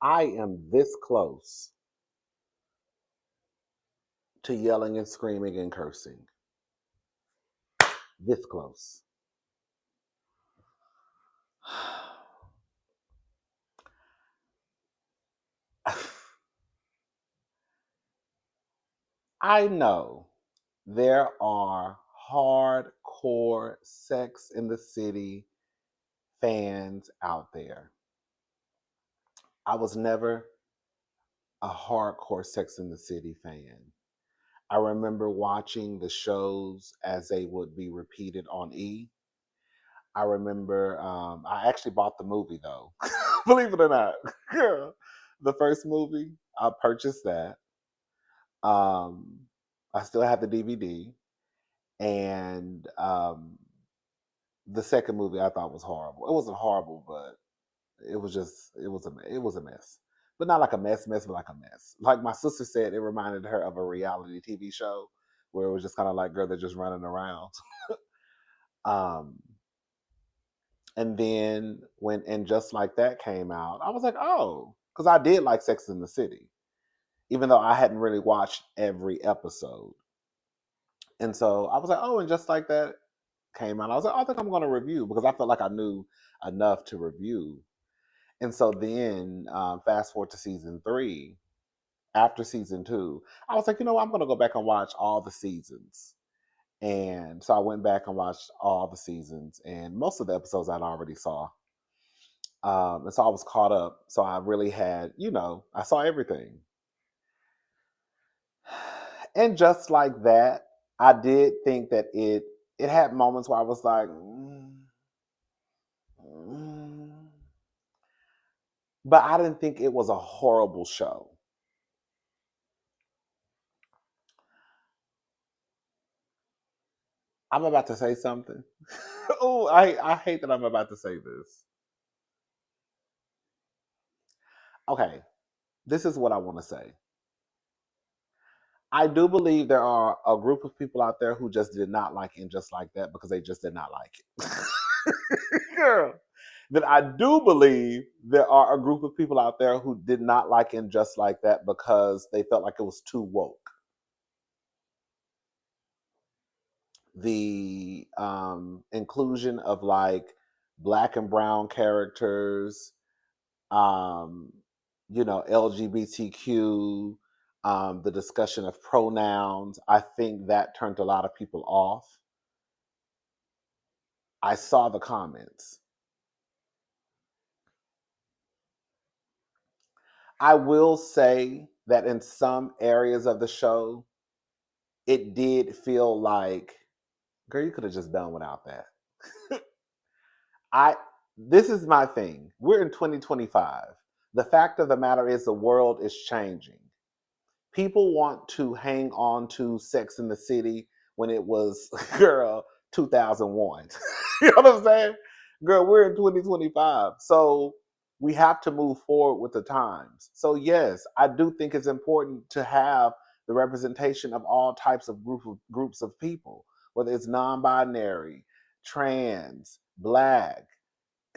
I am this close to yelling and screaming and cursing. This close. I know there are hardcore Sex in the City fans out there. I was never a hardcore Sex in the City fan. I remember watching the shows as they would be repeated on E. I remember I actually bought the movie though. Believe it or not. The first movie, I purchased that. Um, I still have the DVD. And the second movie I thought was horrible. It wasn't horrible, but it was a mess. But not like a mess, but like a mess. Like my sister said, it reminded her of a reality TV show where it was just kind of like, girl, they're just running around. um, and then when And Just Like That came out, I was like, oh, because I did like Sex in the City, even though I hadn't really watched every episode. And so I was like, oh, And Just Like That came out. I was like, oh, I think I'm going to review because I felt like I knew enough to review. And so then, fast forward to season 3. After season 2, I was like, you know what? I'm going to go back and watch all the seasons. And so I went back and watched all the seasons, and most of the episodes I'd already saw. And so I was caught up. So I really had, I saw everything. And just like that, I did think that it had moments where I was like, mm. But I didn't think it was a horrible show. I'm about to say something. Oh, I hate that I'm about to say this. Okay, this is what I want to say. I do believe there are a group of people out there who just did not like it just like that because they just did not like it. Girl. Then I do believe there are a group of people out there who did not like it just like that because they felt like it was too woke. The inclusion of like black and brown characters, um, LGBTQ, the discussion of pronouns. I think that turned a lot of people off. I saw the comments. I will say that in some areas of the show, it did feel like, girl, you could have just done without that. I This is my thing. We're in 2025. The fact of the matter is the world is changing. People want to hang on to Sex in the City when it was, girl, 2001. You know what I'm saying? Girl, we're in 2025. So we have to move forward with the times. So yes, I do think it's important to have the representation of all types of groups of people, whether it's non-binary, trans, black,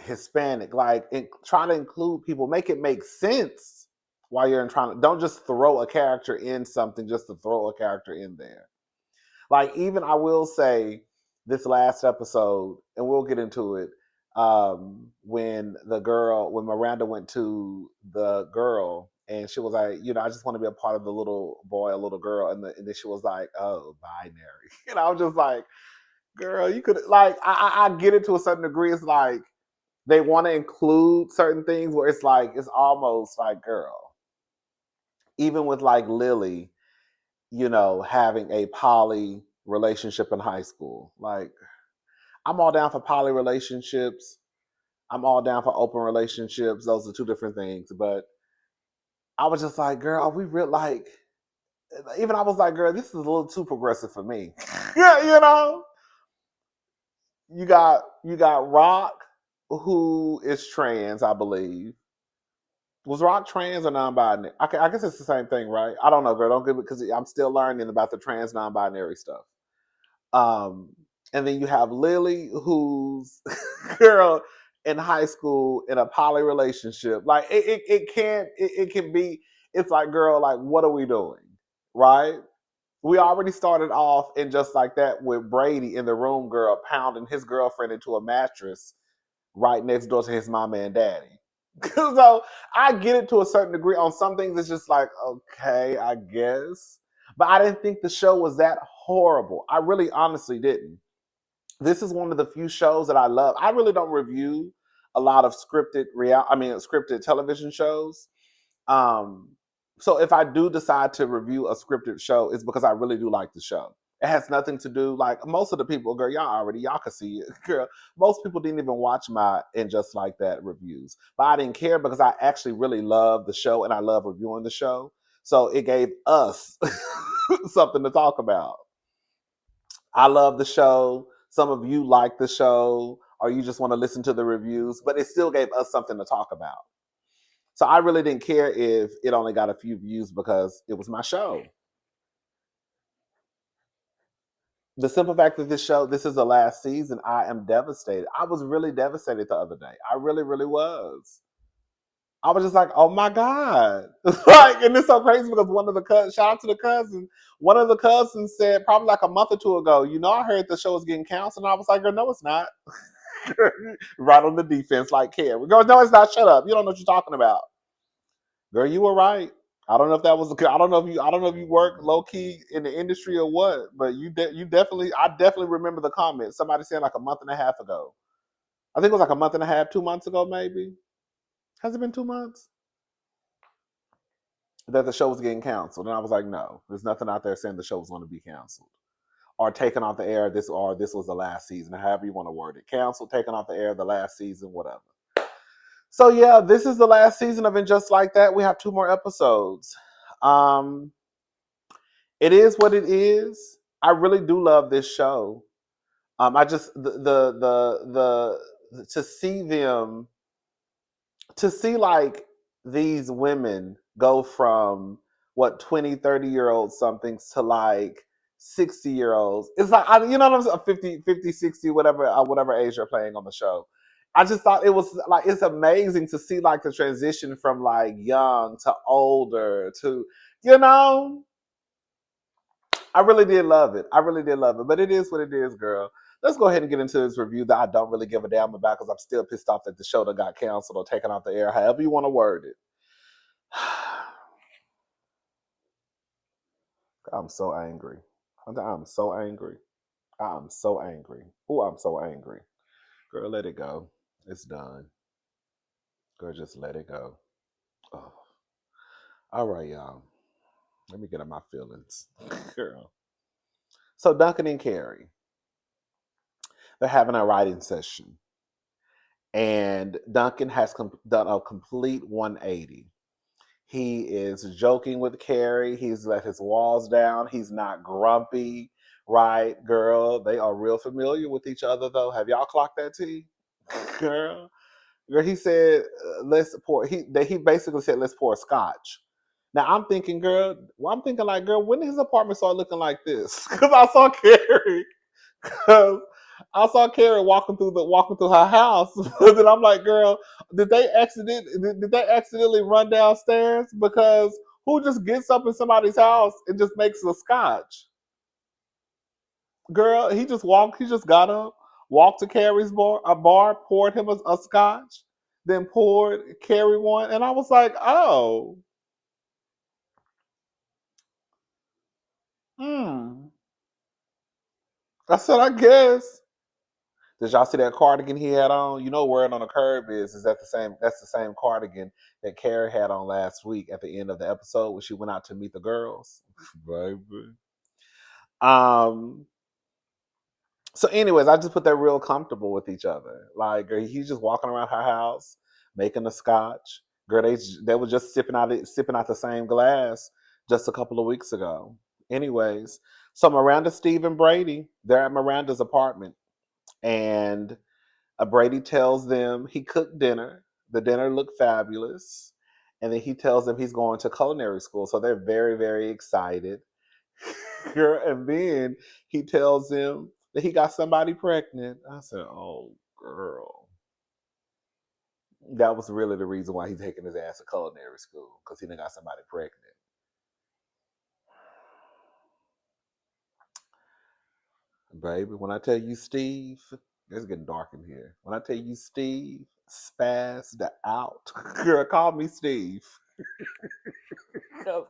Hispanic, like try to include people, make it make sense while you're trying to, don't just throw a character in something just to throw a character in there. Like even I will say this last episode, and we'll get into it, when Miranda went to the girl and she was like, I just want to be a part of the little boy, a little girl, and then she was like, oh, binary. I was just like, girl, you could like I get it to a certain degree. It's like they want to include certain things where it's like it's almost like, girl, even with like Lily, having a poly relationship in high school, like I'm all down for poly relationships, I'm all down for open relationships. Those are two different things. But I was just like, girl, are we real? Like, even I was like, girl, this is a little too progressive for me. Yeah, you got Rock, who is trans, I believe. Was Rock trans or non-binary? I guess it's the same thing, right? I don't know, girl. Don't give it because I'm still learning about the trans non-binary stuff. Um, and then you have Lily, who's girl. in high school in a poly relationship. Like it can't it can be. It's like, girl, like what are we doing, right? We already started off in just like that with Brady in the room, girl, pounding his girlfriend into a mattress right next door to his mama and daddy. So I get it to a certain degree. On some things, it's just like, okay, I guess. But I didn't think the show was that horrible. I really honestly didn't. This is one of the few shows that I love. I really don't review a lot of scripted television shows. Um, so if I do decide to review a scripted show, it's because I really do like the show. It has nothing to do, like most of the people, girl, y'all can see it, girl. Most people didn't even watch my and just like that reviews, but I didn't care because I actually really love the show and I love reviewing the show. So it gave us something to talk about. I love the show. Some of you like the show, or you just want to listen to the reviews, but it still gave us something to talk about. So I really didn't care if it only got a few views because it was my show. The simple fact that this is the last season, I am devastated. I was really devastated the other day. I really, really was. I was just like, oh my God. Like, and it's so crazy because one of the cousins, shout out to the cousin, one of the cousins said probably like a month or two ago, I heard the show was getting canceled. And I was like, girl, no, it's not. Right on the defense, like Carrie. Girl, no, it's not. Shut up. You don't know what you're talking about. Girl, you were right. I don't know if that was. I don't know if you work low key in the industry or what. But you definitely. I definitely remember the comment. Somebody said like a month and a half ago. I think it was like a month and a half, 2 months ago, maybe. Has it been 2 months that the show was getting canceled? And I was like, no, there's nothing out there saying the show was going to be canceled or taken off the air. This was the last season, however you want to word it. Canceled, taken off the air, the last season, whatever. So yeah, this is the last season of And Just Like That. We have 2 more episodes. Um, it is what it is. I really do love this show. I just the to see them to see like these women go from what 20, 30 year olds somethings to like 60 year olds. It's like you know what I'm saying, 50, 60, whatever age you're playing on the show. I just thought it was like it's amazing to see like the transition from like young to older to you know I really did love it. I really did love it. But it is what it is, girl. Let's go ahead and get into this review that I don't really give a damn about because I'm still pissed off that the show that got canceled or taken off the air, however you want to word it. I'm so angry. I'm so angry. I'm so angry. Oh, I'm so angry. Girl, let it go. It's done. Girl, just let it go. Oh. All right, y'all. Let me get on my feelings. Girl. So Duncan and Carrie, they're having a writing session. And Duncan has done a complete 180. He is joking with Carrie. He's let his walls down. He's not grumpy, right, girl? They are real familiar with each other, though. Have y'all clocked that tea, girl? Girl, he said, "Let's pour." He basically said, "Let's pour scotch." Now I'm thinking, girl. Well, I'm thinking like, girl, when did his apartment start looking like this? Because I saw Carrie. Because I saw Carrie walking through her house, and then I'm like, girl, did they accidentally run downstairs? Because who just gets up in somebody's house and just makes a scotch? Girl, he just got up, walked to Carrie's bar, poured him a scotch, then poured Carrie one, and I was like, oh, hmm. I said, I guess. Did y'all see that cardigan he had on? You know, Word on the Curb is that the same? That's the same cardigan that Carrie had on last week at the end of the episode when she went out to meet the girls, baby. Um. So, anyways, I just put that real comfortable with each other. Like, girl, he's just walking around her house making a scotch. Girl, they were just sipping out the same glass just a couple of weeks ago. Anyways, so Miranda, Steve, and Brady, they're at Miranda's apartment, and Brady tells them he cooked dinner. The dinner looked fabulous. And then he tells them he's going to culinary school. So they're very, very excited. And then he tells them that he got somebody pregnant. I said, oh, girl. That was really the reason why he's taking his ass to culinary school, because he done got somebody pregnant. Baby, when I tell you Steve, it's getting dark in here. When I tell you Steve spazzed out, girl, call me Steve. 'Cause,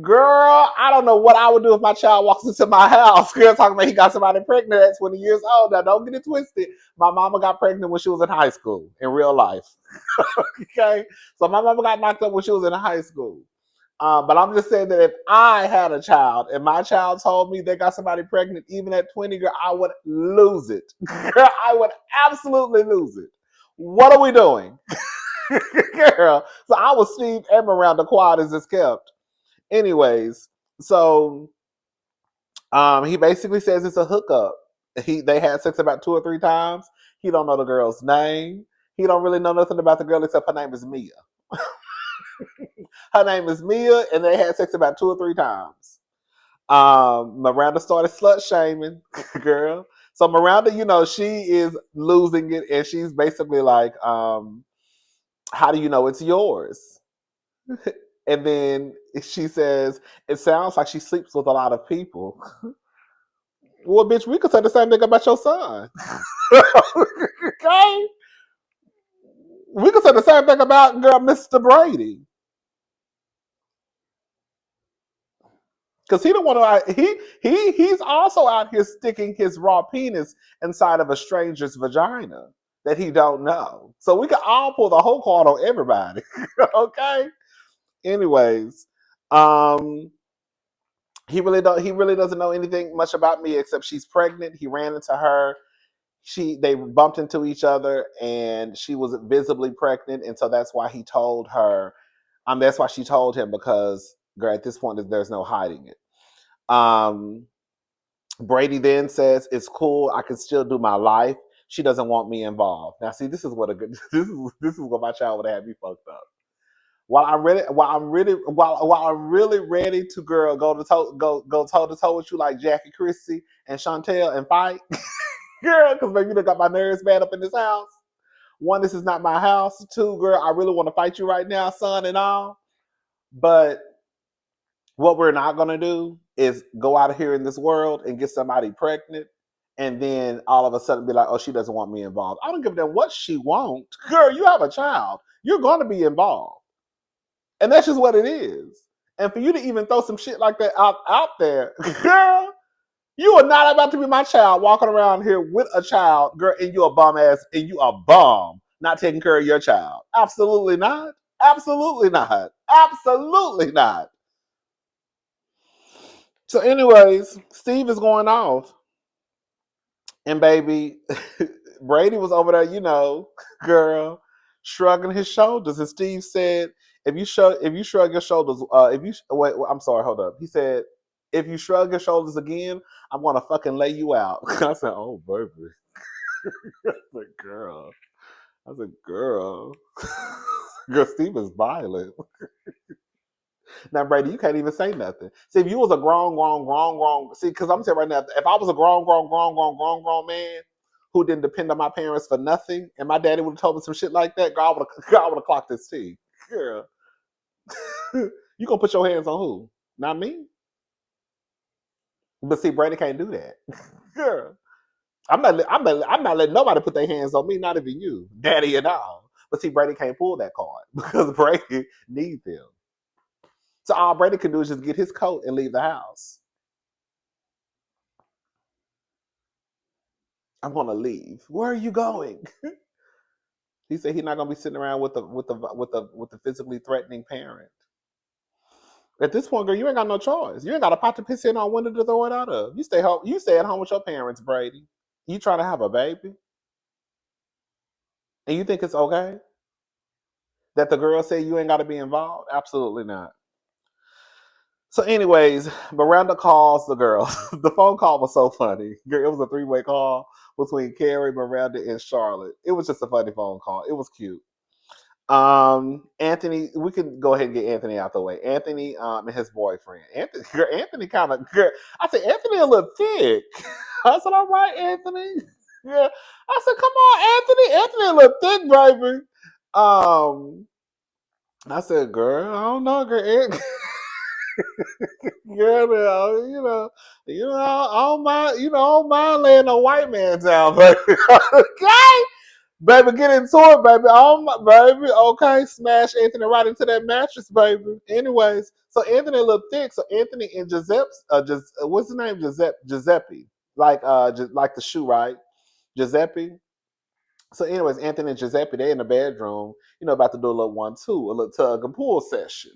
girl, I don't know what I would do if my child walks into my house. Girl, talking about he got somebody pregnant at 20 years old. Now, don't get it twisted. My mama got pregnant when she was in high school, in real life. Okay? So my mama got knocked up when she was in high school. But I'm just saying that if I had a child and my child told me they got somebody pregnant, even at 20, girl, I would lose it. Girl, I would absolutely lose it. What are we doing? Girl. So I was Steve and Miranda, quiet as it's kept. Anyways, so he basically says it's a hookup. They had sex about 2 or 3 times. He don't know the girl's name. He don't really know nothing about the girl except her name is Mia. Her name is Mia, and they had sex about 2 or 3 times. Miranda started slut shaming, girl. So Miranda, she is losing it, and she's basically like, "How do you know it's yours?" And then she says, "It sounds like she sleeps with a lot of people." Well, bitch, we could say the same thing about your son. Okay? We could say the same thing about girl, Mr. Brady. Because he don't want to. He's also out here sticking his raw penis inside of a stranger's vagina that he don't know. So we can all pull the whole card on everybody. Okay. Anyways, um, he really doesn't know anything much about me except she's pregnant. He ran into her. They bumped into each other, and she was visibly pregnant, and so that's why he told her. That's why she told him, because girl, at this point there's no hiding it. Brady then says, "It's cool. I can still do my life. She doesn't want me involved." Now, see, this is what a good. This is what my child would have me fucked up. While I'm really ready to go toe to toe with you like Jackie Christie and Chantel and fight, girl, because maybe you done got my nerves bad up in this house. One, this is not my house. Two, girl, I really want to fight you right now, son and all. But what we're not going to do is go out here in this world and get somebody pregnant and then all of a sudden be like, oh, she doesn't want me involved. I don't give a damn what she wants. Girl, you have a child. You're going to be involved. And that's just what it is. And for you to even throw some shit like that out there, girl, you are not about to be my child walking around here with a child, girl, and you a bum ass, and you a bum not taking care of your child. Absolutely not. Absolutely not. Absolutely not. So, anyways, Steve is going off. And baby, Brady was over there, girl, shrugging his shoulders. And Steve said, if you shrug your shoulders, if you wait, I'm sorry, hold up. He said, if you shrug your shoulders again, I'm gonna fucking lay you out. I said, oh baby. I said, girl. I said, girl. Girl, Steve is violent. Now, Brady, you can't even say nothing. See, if you was a grown, see, because I'm telling you right now, if I was a grown man who didn't depend on my parents for nothing, and my daddy would have told me some shit like that, girl, I would have clocked his teeth. Girl, you gonna put your hands on who? Not me. But see, Brady can't do that. Girl, I'm not letting nobody put their hands on me, not even you, daddy and all. But see, Brady can't pull that card because Brady needs him. So all Brady can do is just get his coat and leave the house. I'm gonna leave. Where are you going? He said he's not gonna be sitting around with the physically threatening parent. At this point, girl, you ain't got no choice. You ain't got a pot to piss in on, window to throw it out of. You stay home. You stay at home with your parents, Brady. You trying to have a baby, and you think it's okay that the girl said you ain't got to be involved? Absolutely not. So, anyways, Miranda calls the girl. The phone call was so funny. It was a 3-way call between Carrie, Miranda, and Charlotte. It was just a funny phone call. It was cute. Anthony, we can go ahead and get Anthony out the way. Anthony, and his boyfriend. Anthony kind of, I said, Anthony a little thick. I said, all right, Anthony. Yeah. I said, come on, Anthony. Anthony a little thick, baby. I said, girl, I don't know, girl. Girl, I don't mind, I don't mind laying a white man down, baby. Okay? Baby, get into it, baby. Oh my baby. Okay, smash Anthony right into that mattress, baby. Anyways, so Anthony looked thick. So Anthony and Giuseppe, what's his name? Giuseppe, like the shoe, right? Giuseppe. So, anyways, Anthony and Giuseppe, they in the bedroom, about to do a little 1-2, a little tug and pull session.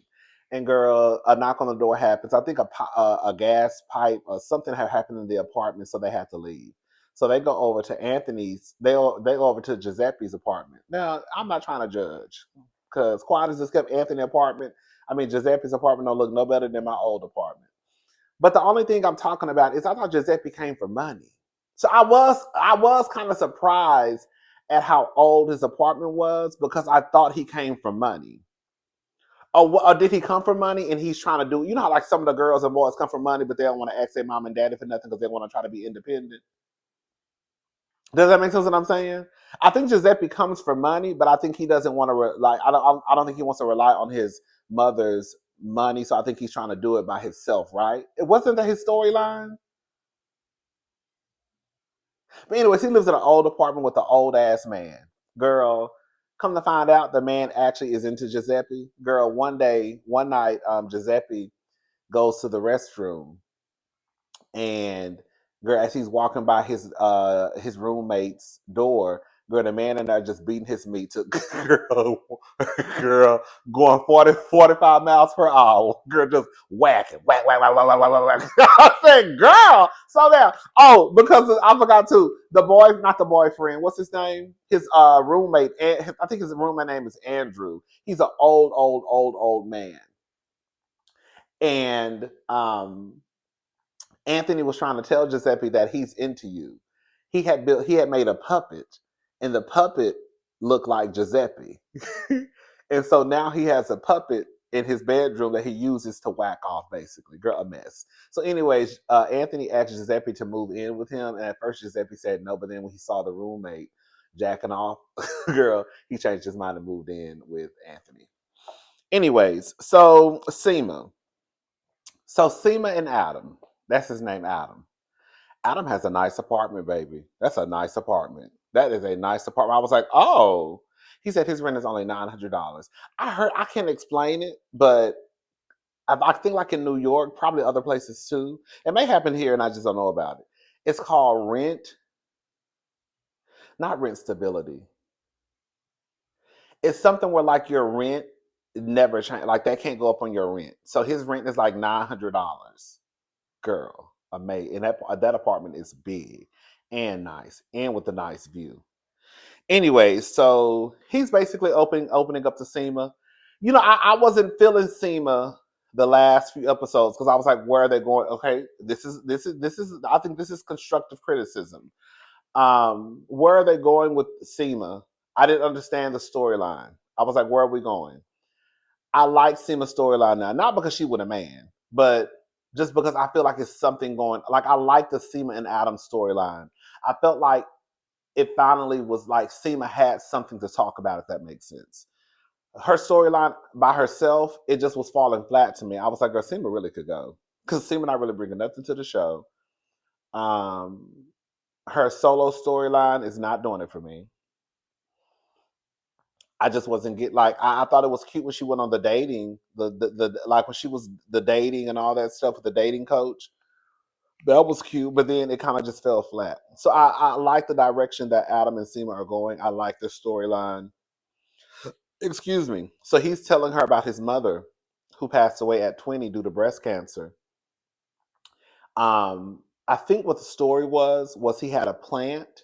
And girl, a knock on the door happens. I think a gas pipe or something had happened in the apartment, so they had to leave. So they go over to Anthony's. They go over to Giuseppe's apartment. Now, I'm not trying to judge, because quiet as this kept Anthony's apartment. I mean, Giuseppe's apartment don't look no better than my old apartment. But the only thing I'm talking about is I thought Giuseppe came for money. So I was kind of surprised at how old his apartment was, because I thought he came for money. Or did he come for money and he's trying to do, how like some of the girls and boys come for money, but they don't want to ask their mom and daddy for nothing because they want to try to be independent. Does that make sense what I'm saying? I think Giuseppe comes for money, but I think he doesn't want to I don't think he wants to rely on his mother's money, so I think he's trying to do it by himself, right? It wasn't that his storyline. But anyways, he lives in an old apartment with an old ass man. Girl, come to find out, the man actually is into Giuseppe. Girl, one night, Giuseppe goes to the restroom, and girl, as he's walking by his roommate's door, girl, the man in there just beating his meat to girl, girl, going 45 miles per hour. Girl, just whacking, whack, whack, whack, whack, whack, whack, whack. I said, girl, so there. Oh, because I forgot too. The boy, not the boyfriend. What's his name? His roommate. I think his roommate name is Andrew. He's an old man, and Anthony was trying to tell Giuseppe that he's into you. He had made a puppet, and the puppet looked like Giuseppe. And so now he has a puppet in his bedroom that he uses to whack off, basically. Girl, a mess. So, anyways, Anthony asked Giuseppe to move in with him, and at first Giuseppe said no, but then when he saw the roommate jacking off, girl, he changed his mind and moved in with Anthony. Anyways, Sema and Adam, that's his name, Adam. Adam has a nice apartment, baby. That's a nice apartment. That is a nice apartment. I was like, oh. He said his rent is only $900. I can't explain it, but I think like in New York, probably other places too. It may happen here and I just don't know about it. It's called not rent stability. It's something where like your rent never change, like that can't go up on your rent. So his rent is like $900. Girl, amazing. And that apartment is big and nice and with a nice view. Anyways, so he's basically opening up to Sema. I wasn't feeling Sema the last few episodes because I was like, where are they going? Okay, this is I think this is constructive criticism. Where are they going with Sema? I didn't understand the storyline. I was like, where are we going? I like Sema's storyline now, not because she with a man, but just because I feel like it's something going. Like I like the Sema and Adam storyline. I felt like it finally was like Sema had something to talk about, if that makes sense. Her storyline by herself, it just was falling flat to me. I was like, girl, Sema really could go. Because Sema not really bringing nothing to the show. Um, her solo storyline is not doing it for me. I just wasn't get like I thought it was cute when she went on the dating, the like when she was the dating and all that stuff with the dating coach. That was cute, but then it kind of just fell flat. So I like the direction that Adam and Sema are going. I like their storyline. Excuse me. So he's telling her about his mother who passed away at 20 due to breast cancer. I think what the story was he had a plant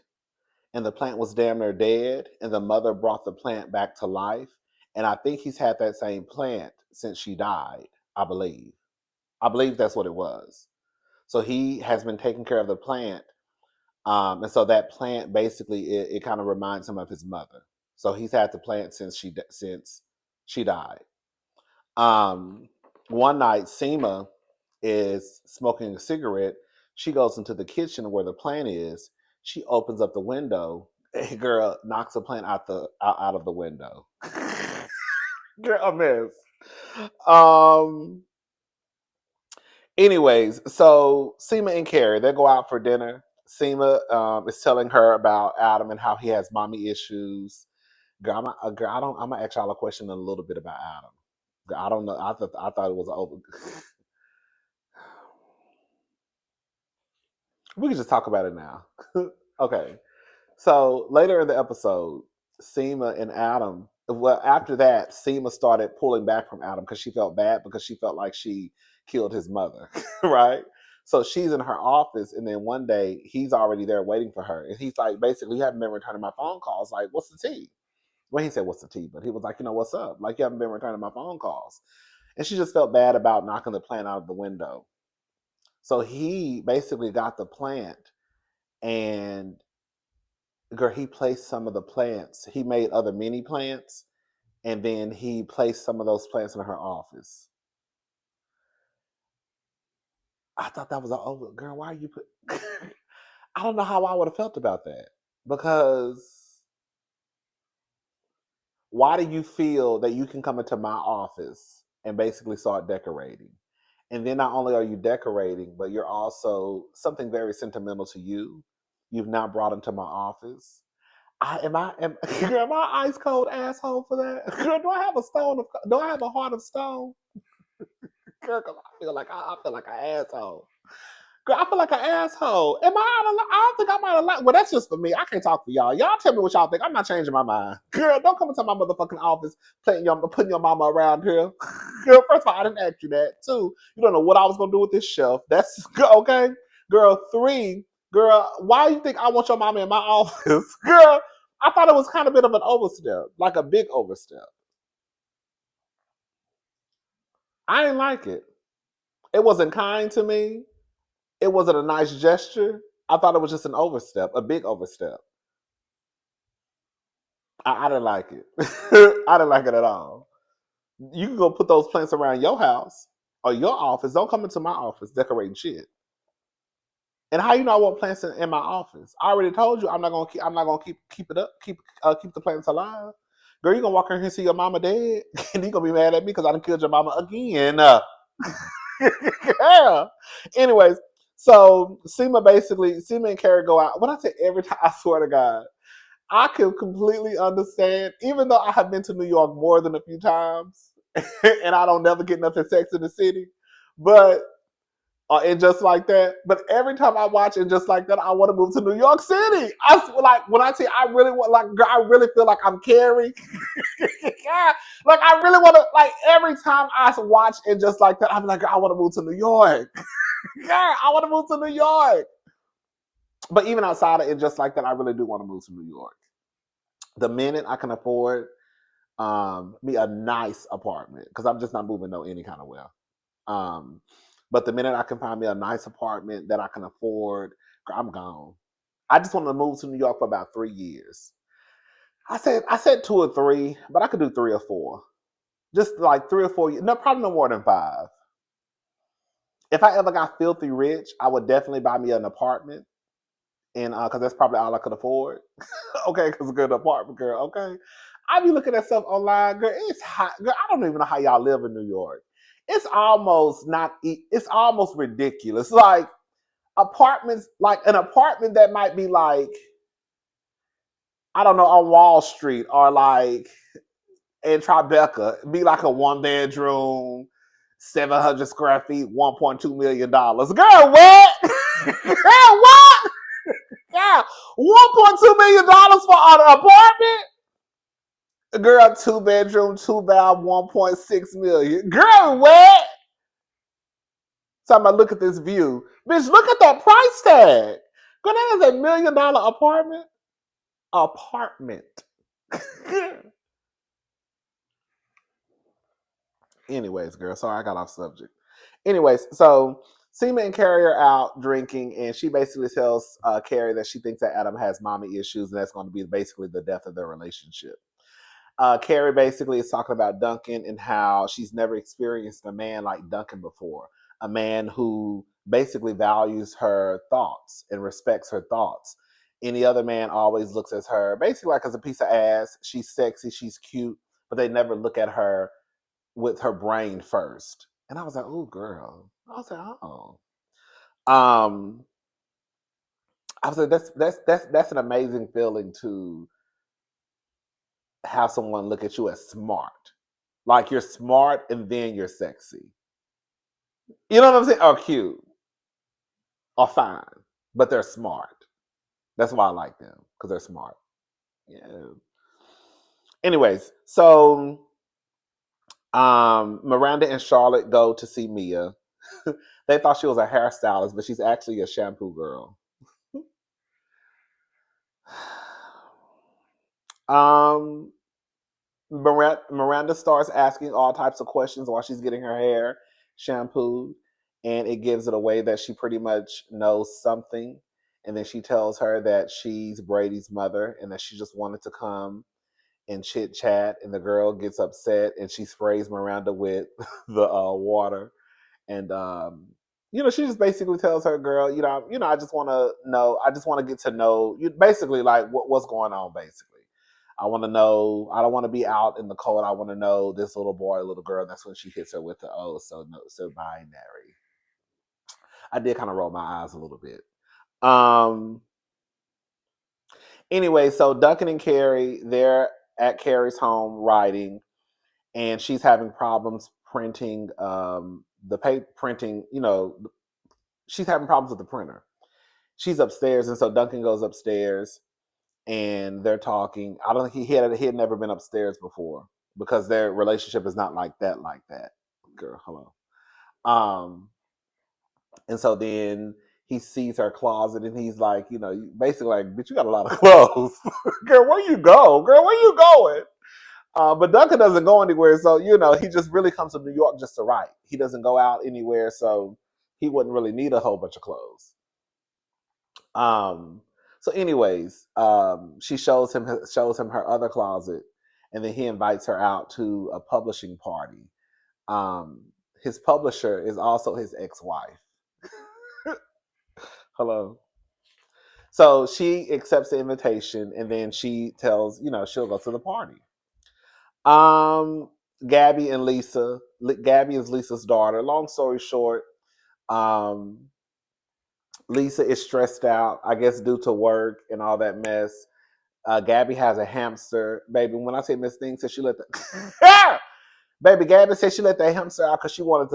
and the plant was damn near dead and the mother brought the plant back to life. And I think he's had that same plant since she died, I believe. I believe that's what it was. So he has been taking care of the plant. And so that plant basically it kind of reminds him of his mother. So he's had the plant since she died. Um, One night, Sema is smoking a cigarette. She goes into the kitchen where the plant is. She opens up the window. And girl knocks a plant out of the window. Girl, a mess. Um. Anyways, so Sema and Carrie, they go out for dinner. Sema is telling her about Adam and how he has mommy issues. Girl, I don't. I'm gonna ask y'all a question in a little bit about Adam. Girl, I don't know. I thought it was over. We can just talk about it now. Okay. So later in the episode, Sema and Adam. Well, after that, Sema started pulling back from Adam because she felt bad because she felt like she killed his mother, right? So she's in her office, and then one day he's already there waiting for her, and he's like, basically, you haven't been returning my phone calls. Like, what's the tea? Well, he said, "What's the tea?" But he was like, what's up? Like, you haven't been returning my phone calls, and she just felt bad about knocking the plant out of the window. So he basically got the plant and girl, he placed some of the plants. He made other mini plants, and then he placed some of those plants in her office. I thought that was an over girl. Why are you put? I don't know how I would have felt about that because why do you feel that you can come into my office and basically start decorating? And then not only are you decorating, but you're also something very sentimental to you. You've now brought into my office. Girl, am I ice cold asshole for that? Girl, do I have a stone? Do I have a heart of stone? Girl, 'cause I feel like an asshole. Girl, I feel like an asshole. Am I out of line? I don't think I'm out of line. Well, that's just for me. I can't talk for y'all. Y'all tell me what y'all think. I'm not changing my mind. Girl, don't come into my motherfucking office putting your mama around here. Girl, first of all, I didn't ask you that. Two, you don't know what I was gonna do with this shelf. That's okay. Girl, three, girl, why do you think I want your mama in my office? Girl, I thought it was kind of a bit of an overstep, like a big overstep. I didn't like it. It wasn't kind to me. It wasn't a nice gesture. I thought it was just an overstep, a big overstep. I didn't like it. I didn't like it at all. You can go put those plants around your house or your office. Don't come into my office decorating shit. And how you know I want plants in my office? I already told you I'm not gonna keep. I'm not gonna keep it up. Keep the plants alive. Girl, you gonna walk in here and see your mama dead, and you gonna be mad at me because I done killed your mama again. Yeah. Anyways, so Sema and Carrie go out. When I say every time, I swear to God, I can completely understand, even though I have been to New York more than a few times, and I don't never get nothing sex in the city, but and just like that. But every time I watch it just like that, I want to move to New York City. Like when I say I really want, like I really feel like I'm Carrie. Yeah, like I really want to. Like every time I watch it just like that, I'm like, I want to move to New York. Yeah, I want to move to New York. But even outside of it, just like that, I really do want to move to New York. The minute I can afford me a nice apartment, because I'm just not moving no any kind of well. Um, but the minute I can find me a nice apartment that I can afford, I'm gone. I just want to move to New York for about 3 years. I said 2 or 3, but I could do 3 or 4. Just like 3 or 4 years. No, probably no more than 5. If I ever got filthy rich, I would definitely buy me an apartment, and because that's probably all I could afford. Okay, because a good apartment, girl. Okay, I be looking at stuff online, girl. It's hot, girl. I don't even know how y'all live in New York. It's almost not. It's almost ridiculous. Like apartments, like an apartment that might be like I don't know on Wall Street or like in Tribeca, be like a 1 bedroom, 700 square feet, $1.2 million. Girl, what? Girl, what? Yeah, $1.2 million for an apartment. Girl, 2 bedroom, 2 bath, 1.6 million. Girl, what? So I'm gonna look at this view. Bitch, look at that price tag. Girl, that is $1 million apartment. Apartment. Anyways, girl, sorry I got off subject. Anyways, so Sema and Carrie are out drinking, and she basically tells Carrie that she thinks that Adam has mommy issues, and that's going to be basically the death of their relationship. Carrie basically is talking about Duncan and how she's never experienced a man like Duncan before. A man who basically values her thoughts and respects her thoughts. Any other man always looks at her basically like as a piece of ass. She's sexy, she's cute, but they never look at her with her brain first. And I was like, oh, girl. I was like, oh. Um, I was like, that's an amazing feeling to have someone look at you as smart. Like you're smart and then you're sexy. You know what I'm saying? Or cute or fine, but they're smart. That's why I like them because they're smart. Yeah. Anyways, so Miranda and Charlotte go to see Mia. They thought she was a hairstylist, but she's actually a shampoo girl. Um, Miranda starts asking all types of questions while she's getting her hair shampooed, and it gives it away that she pretty much knows something. And then she tells her that she's Brady's mother and that she just wanted to come and chit chat. And the girl gets upset and she sprays Miranda with the water. And she just basically tells her, girl, I just want to know, I just want to get to know you, basically like what's going on, basically. I want to know. I don't want to be out in the cold. I want to know this little boy, little girl. That's when she hits her with the so no, so binary. I did kind of roll my eyes a little bit. Um. Anyway, so Duncan and Carrie, they're at Carrie's home writing, and she's having problems printing the paper printing. She's having problems with the printer. She's upstairs, and so Duncan goes upstairs, and they're talking. I don't think he had never been upstairs before because their relationship is not like that. Like that, girl. Hello. And so then he sees her closet, and he's like, basically like, bitch, you got a lot of clothes, girl. Where you go, girl? Where you going? But Duncan doesn't go anywhere, so he just really comes to New York just to write. He doesn't go out anywhere, so he wouldn't really need a whole bunch of clothes. Um, so, anyways, she shows him her other closet, and then he invites her out to a publishing party. Um, his publisher is also his ex-wife. Hello. So she accepts the invitation, and then she tells she'll go to the party. Um, Gabby and Lisa. Gabby is Lisa's daughter. Long story short, um, Lisa is stressed out, I guess, due to work and all that mess. Gabby has a hamster, baby. When I say Miss Thing said she let the baby, Gabby said she let the hamster out because she wanted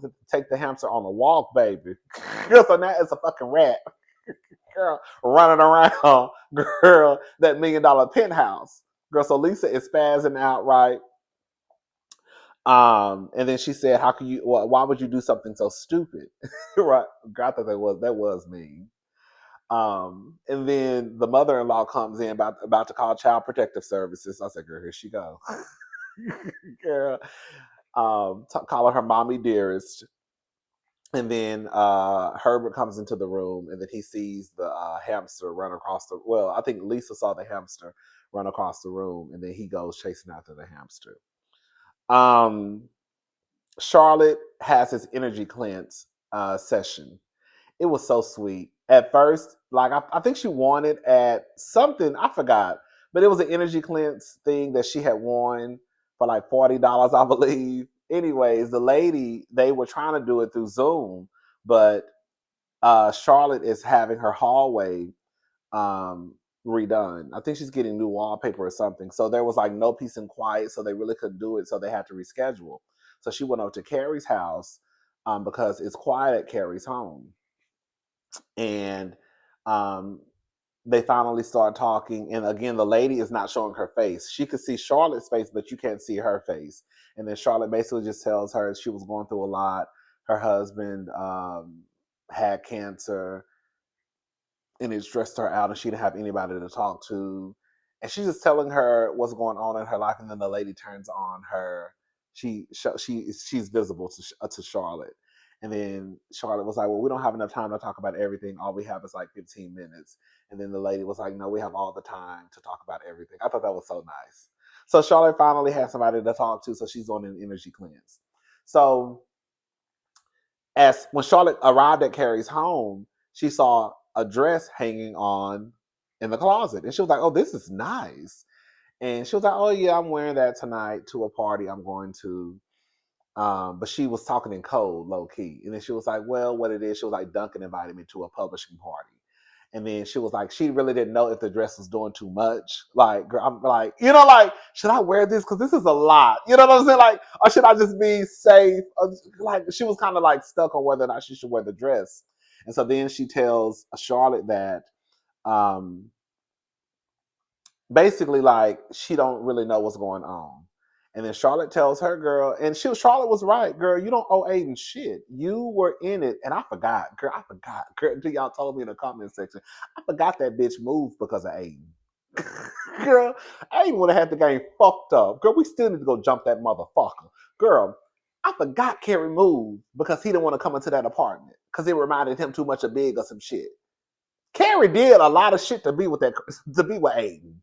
to take the hamster on a walk, baby. So now it's a fucking rat, girl, running around, girl, that $1 million penthouse, girl. So Lisa is spazzing out, right? And then she said, "How can you? Why would you do something so stupid?" Right? God, I thought that was mean. And then the mother-in-law comes in about to call Child Protective Services. I said, "Girl, here she go." Girl, calling her mommy dearest. And then Herbert comes into the room, and then he sees the hamster run across the. Well, I think Lisa saw the hamster run across the room, and then he goes chasing after the hamster. Um, Charlotte has his energy cleanse session. It was so sweet. At first, like I think she won it at something, I forgot, but it was an energy cleanse thing that she had won for like $40, I believe. Anyways, the lady, they were trying to do it through Zoom, but Charlotte is having her hallway um, redone. I think she's getting new wallpaper or something. So there was like no peace and quiet, so they really couldn't do it. So they had to reschedule. So she went over to Carrie's house because it's quiet at Carrie's home, and um, they finally start talking. And again, the lady is not showing her face. She could see Charlotte's face, but you can't see her face. And then Charlotte basically just tells her she was going through a lot. Her husband had cancer, and it stressed her out, and she didn't have anybody to talk to. And she's just telling her what's going on in her life, and then the lady turns on her. She's visible to Charlotte, and then Charlotte was like, "Well, we don't have enough time to talk about everything. All we have is like 15 minutes." And then the lady was like, "No, we have all the time to talk about everything." I thought that was so nice. So Charlotte finally has somebody to talk to, so she's on an energy cleanse. So as when Charlotte arrived at Carrie's home, she saw a dress hanging on in the closet. And she was like, oh, this is nice. And she was like, oh, yeah, I'm wearing that tonight to a party I'm going to. But she was talking in code, low key. And then she was like, well, what it is, she was like, Duncan invited me to a publishing party. And then she was like, she really didn't know if the dress was doing too much. Like, girl, I'm like, like, should I wear this? Because this is a lot. You know what I'm saying? Like, or should I just be safe? Like, she was kind of like stuck on whether or not she should wear the dress. And so then she tells Charlotte that um, basically, like, she don't really know what's going on. And then Charlotte tells her, girl, and Charlotte was right, girl, you don't owe Aiden shit. You were in it. And I forgot, girl, Girl, until y'all told me in the comment section. I forgot that bitch moved because of Aiden. Girl, Aiden would have had the game fucked up. Girl, we still need to go jump that motherfucker. Girl, I forgot Carrie moved because he didn't want to come into that apartment because it reminded him too much of Big or some shit. Carrie did a lot of shit to be with Aiden.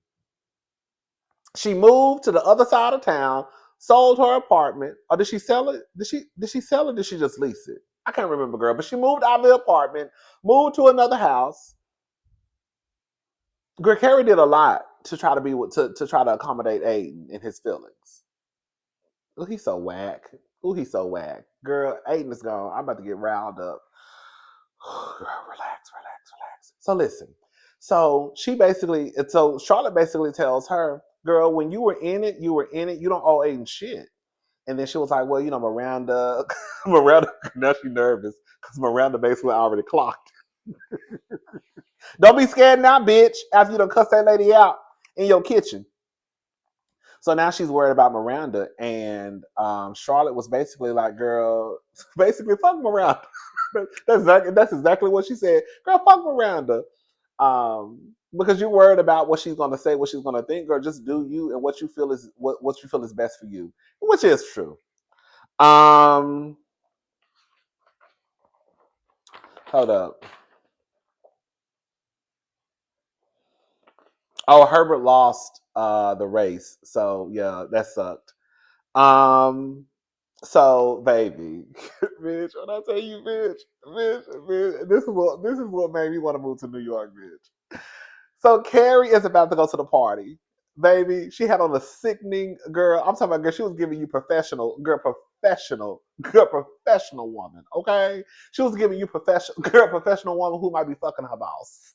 She moved to the other side of town, sold her apartment, or did she sell it? Did she sell it? Or did she just lease it? I can't remember, girl. But she moved out of the apartment, moved to another house. Girl, Carrie did a lot to try to be to try to accommodate Aiden in his feelings. Oh, he's so whack. Oh, he's so whack. Girl, Aiden is gone. I'm about to get riled up. Girl, relax. So listen. So Charlotte basically tells her, girl, when you were in it, you were in it. You don't owe Aiden shit. And then she was like, well, Miranda, now she's nervous because Miranda basically already clocked. Don't be scared now, bitch, after you done cuss that lady out in your kitchen. So now she's worried about Miranda, and Charlotte was basically like, girl, basically, fuck Miranda. That's exactly what she said. Girl, fuck Miranda. Because you're worried about what she's gonna say, what she's gonna think, girl, just do you and what you feel is what you feel is best for you, which is true. Hold up. Oh, Herbert lost the race, so yeah, that sucked. So baby, bitch, when I tell you, bitch, this is what made me want to move to New York, bitch. So Carrie is about to go to the party. Baby, she had on a sickening girl. I'm talking about girl, she was giving you professional woman, okay? She was giving you professional woman who might be fucking her boss.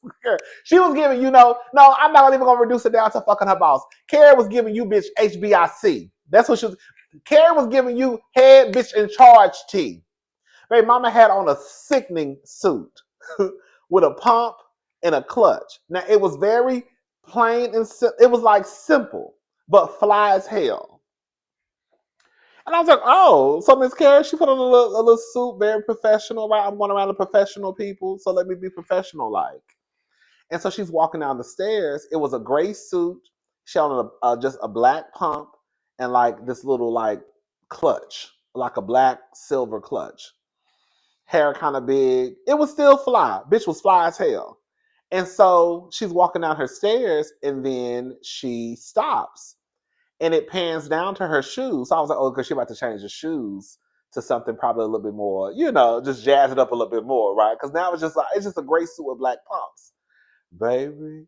She was giving no, I'm not even gonna reduce it down to fucking her boss. Carrie was giving you bitch HBIC. That's what she was. Carrie was giving you head bitch in charge tea. Baby, mama had on a sickening suit with a pump and a clutch. Now it was very plain and it was like simple, but fly as hell. And I was like, oh, so Miss Carrie, she put on a little suit, very professional, right? I'm going around the professional people, so let me be professional like. And so she's walking down the stairs. It was a gray suit. She had on just a black pump and like this little like clutch, like a black silver clutch. Hair kind of big. It was still fly. Bitch was fly as hell. And so she's walking down her stairs and then she stops and it pans down to her shoes. So I was like, oh, because she's about to change the shoes to something probably a little bit more, just jazz it up a little bit more, right? Because now it's just a gray suit with black pumps. Baby,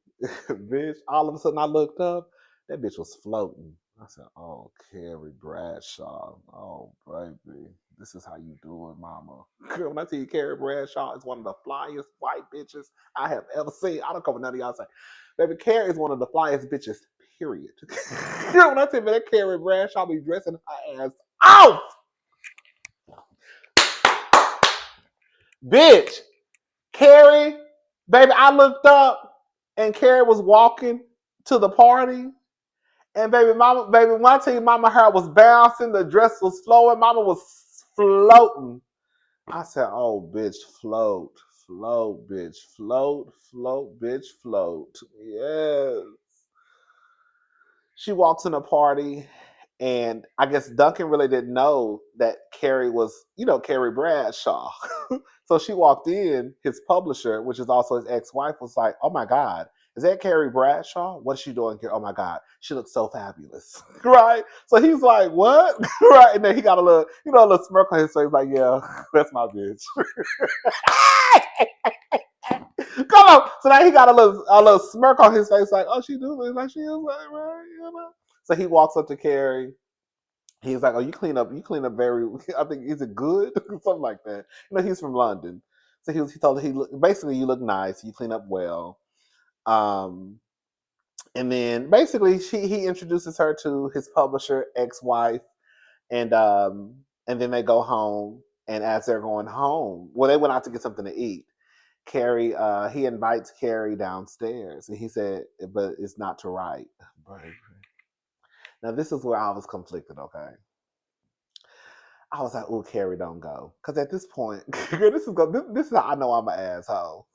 bitch, all of a sudden I looked up, that bitch was floating. I said, oh, Carrie Bradshaw. Oh, baby, this is how you do it, mama. When I tell you Carrie Bradshaw is one of the flyest white bitches I have ever seen. I don't care what none of y'all say. Baby, Carrie is one of the flyest bitches, period. When I tell you that Carrie Bradshaw be dressing her ass off. Bitch, Carrie, baby, I looked up and Carrie was walking to the party. And baby, when I tell you mama hair was bouncing, the dress was flowing, mama was floating. I said, oh, bitch, float, bitch, float, bitch, float. Yes. She walks in a party, and I guess Duncan really didn't know that Carrie was, Carrie Bradshaw. So she walked in, his publisher, which is also his ex-wife, was like, oh my God, is that Carrie Bradshaw? What's she doing here? Oh my God, she looks so fabulous. Right? So he's like, what? Right? And then he got a little smirk on his face, like, yeah, that's my bitch. Come on. So now he got a little smirk on his face, like, oh, she do look like she is, like, right, you know. So he walks up to Carrie. He's like, oh, you clean up very. I think is it good, something like that. You know, he's from London, so he told her basically you look nice, you clean up well. Um, and then basically he introduces her to his publisher ex-wife, and then they go home. And as they're going home, well, they went out to get something to eat. Carrie, he invites Carrie downstairs, and he said, "But it's not to write." Now this is where I was conflicted. Okay, I was like, "Oh, Carrie, don't go," because at this point, this is how I know I'm an asshole.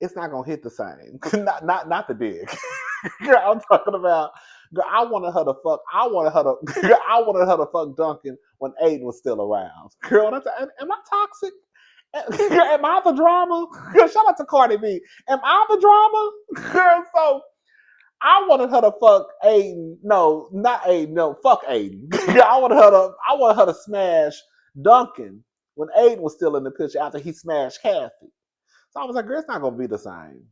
It's not gonna hit the same. Not the dick. Girl, I'm talking about. Girl, I wanted her to fuck. I wanted her to fuck Duncan when Aiden was still around. Girl, am I toxic? Am I the drama? Girl, shout out to Cardi B. Am I the drama? Girl, so I wanted her to fuck Aiden. No, not Aiden. No, fuck Aiden. I wanted her to smash Duncan when Aiden was still in the picture after he smashed Kathy. So I was like, girl, it's not gonna be the same.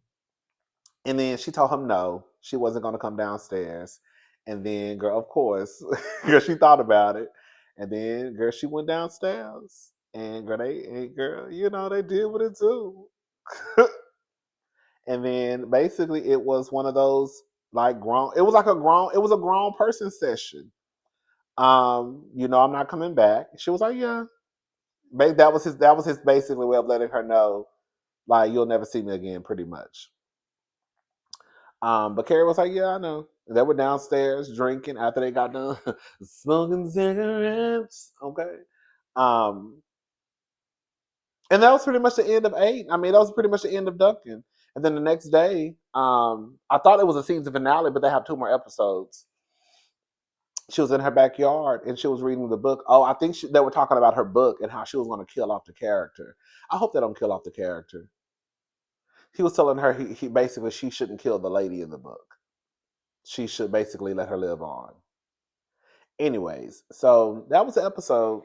And then she told him no, she wasn't gonna come downstairs. And then, girl, of course, girl, she thought about it. And then, girl, she went downstairs. And girl, you know, they did what it do. And then basically it was one of those like grown it was like it was a grown person session. You know, I'm not coming back. She was like, yeah. That was his basically way of letting her know, like, you'll never see me again, pretty much. But Carrie was like, yeah, I know. They were downstairs drinking after they got done smoking cigarettes. Okay. Um, and that was pretty much the end of 8. I mean, that was pretty much the end of Duncan. And then the next day, I thought it was a season finale, but they have 2 more episodes. She was in her backyard and she was reading the book. Oh, I think they were talking about her book and how she was going to kill off the character. I hope they don't kill off the character. He was telling her he basically she shouldn't kill the lady in the book. She should basically let her live on. Anyways, so that was the episode.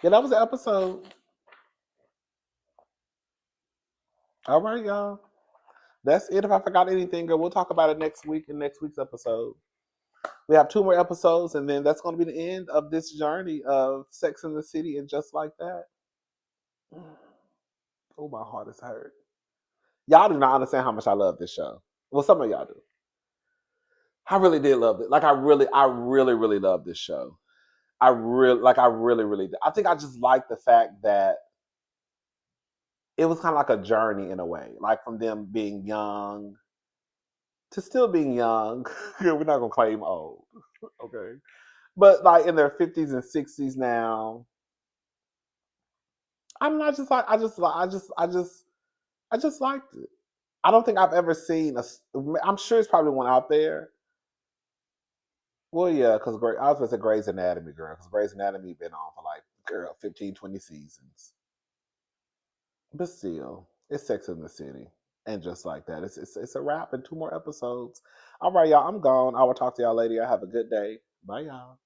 Yeah, that was the episode. All right, y'all. That's it. If I forgot anything, girl, we'll talk about it next week in next week's episode. We have 2 more episodes, and then that's going to be the end of this journey of Sex in the City and Just Like That. Oh, my heart is hurt. Y'all do not understand how much I love this show. Well, some of y'all do. I really did love it. Like I really, really love this show. I really, really did. I think I just like the fact that it was kind of like a journey in a way, like from them being young to still being young. We're not gonna claim old, okay? But like in their 50s and 60s now. I'm not just like I just liked it. I don't think I've ever seen a. I'm sure it's probably one out there. Well, yeah, because I was going to say Grey's Anatomy, girl, because Grey's Anatomy been on for like, girl, 15, 20 seasons. But still, it's Sex in the City. And just like that, it's a wrap in 2 more episodes. All right, y'all, I'm gone. I will talk to y'all later. Y'all have a good day. Bye, y'all.